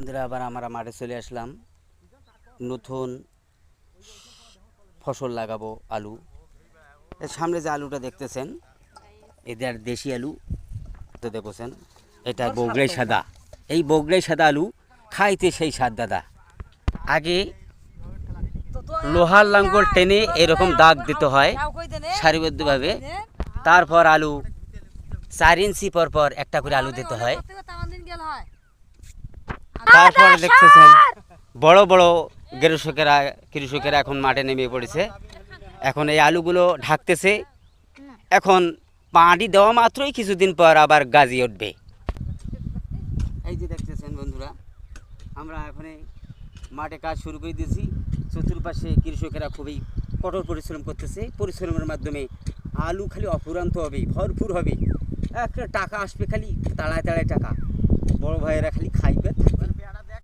বন্ধুরা আবার আমরা মাঠে চলে আসলাম। নতুন ফসল লাগাবো, আলু। এর সামনে যে আলুটা দেখতেছেন এদের দেশি আলু তো দেখছেন, এটা বগুড়াই সাদা। এই বগুড়াই সাদা আলু খাইতে সেই স্বাদ দাদা। আগে লোহার লাঙ্গল টেনে এরকম দাগ দিতে হয় সারিবদ্ধভাবে, তারপর আলু 4 ইঞ্চি পর পর একটা করে আলু দিতে হয়। তারপর দেখতেছেন বড় বড় কৃষকেরা এখন মাঠে নেমে পড়েছে। এখন এই আলুগুলো ঢাকতেছে। এখন পানি দেওয়া মাত্রই কিছুদিন পর আবার গাজি উঠবে। এই যে দেখতেছেন বন্ধুরা, আমরা এখন মাঠে কাজ শুরু করে দিয়েছি। চতুর্পাশে কৃষকেরা খুবই কঠোর পরিশ্রম করতেছে। পরিশ্রমের মাধ্যমে আলু খালি অফুরান্ত হবে, ভরপুর হবে। একটা টাকা আসবে, খালি তাড়ায় তাড়ায় টাকা। বড় ভাইয়েরা খালি খাইবে, থাকবে,